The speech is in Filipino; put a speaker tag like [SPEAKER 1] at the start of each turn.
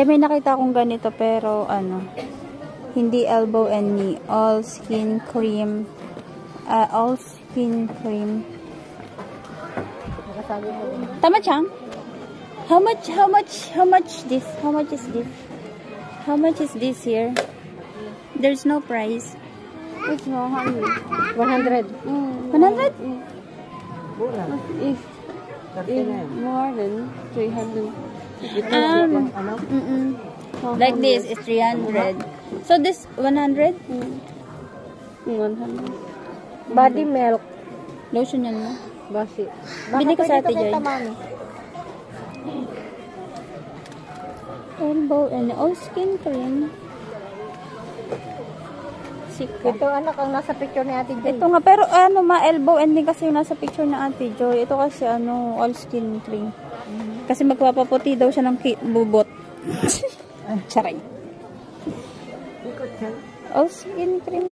[SPEAKER 1] Te, may nakita akong ganito pero ano, hindi elbow and knee. All skin cream. All skin cream. Tama siyang? How much this? How much is this? How much is this here? There's no price.
[SPEAKER 2] It's 100.
[SPEAKER 1] 100? 100?
[SPEAKER 2] If more than 300.
[SPEAKER 1] Like this is 300. So this 100?
[SPEAKER 2] 100. Body milk.
[SPEAKER 1] Lotion yan mo?
[SPEAKER 2] Basi.
[SPEAKER 1] Bili ko sa Ate Joy. Elbow and all skin cream.
[SPEAKER 2] Ito anak ang nasa picture ni Ate Joy.
[SPEAKER 1] Ito nga, pero ano elbow and din kasi yung nasa picture na Ate Joy. Ito kasi ano, all skin cream. Kasi magpapaputi daw siya ng bubot. Charay. All skin cream.